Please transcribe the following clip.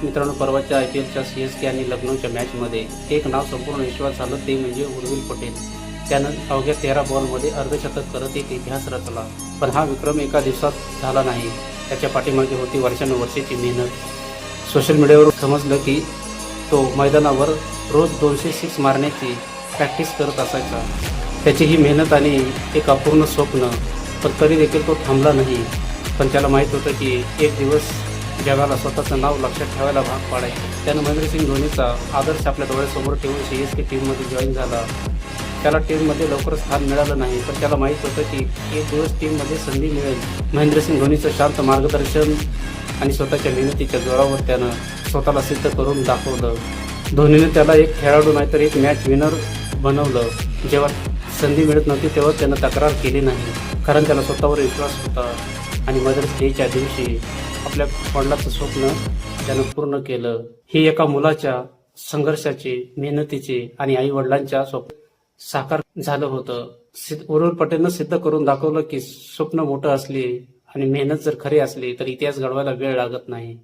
मित्रांनो, परवाच्या IPLच्या CSK आणि लखनौच्या मॅचमध्ये एक नाव संपूर्ण विश्वास झालं, ते म्हणजे उर्विल पटेल. त्यानं अवघ्या 13 बॉलमध्ये अर्धशतक करत एक इतिहास रचला. पण हा विक्रम एका दिवसात झाला नाही. त्याच्या पाठीमागे होती वर्षानुवर्षाची मेहनत. सोशल मीडियावर समजलं की तो मैदानावर रोज 206 मारण्याची प्रॅक्टिस करत असायचा. त्याची ही मेहनत आणि एक अपूर्ण स्वप्न, पण तरी देखील तो थांबला नाही. पण त्याला माहीत होतं की एक दिवस जगाला स्वतःचं नाव लक्षात ठेवायला भाग पाडायचं. त्यानं महेंद्रसिंग धोनीचा आदर्श आपल्या डोळ्यासमोर ठेवून CSK टीममध्ये जॉईन झाला. त्याला टीममध्ये लवकर स्थान मिळालं नाही, पण त्याला माहीत होतं की एक दिवस टीममध्ये संधी मिळेल. महेंद्रसिंग धोनीचं शांत मार्गदर्शन आणि स्वतःच्या मेहनतीच्या जोरावर त्यानं स्वतःला सिद्ध करून दाखवलं. धोनीने त्याला एक खेळाडू नाहीतर एक मॅच विनर बनवलं. जेव्हा संधी मिळत नव्हती तेव्हा त्यानं तक्रार केली नाही, कारण त्याला स्वतःवर विश्वास होता. आणि मदर्स डेच्या दिवशी आपल्या वडिलाचं स्वप्न त्यानं पूर्ण केलं. ही एका मुलाच्या संघर्षाचे, मेहनतीचे आणि आई वडिलांच्या स्वप्न साकार झालं होतं. उर्विल पटेलनं सिद्ध करून दाखवलं की स्वप्न मोठं असली आणि मेहनत जर खरी असली तर इतिहास घडवायला वेळ लागत नाही.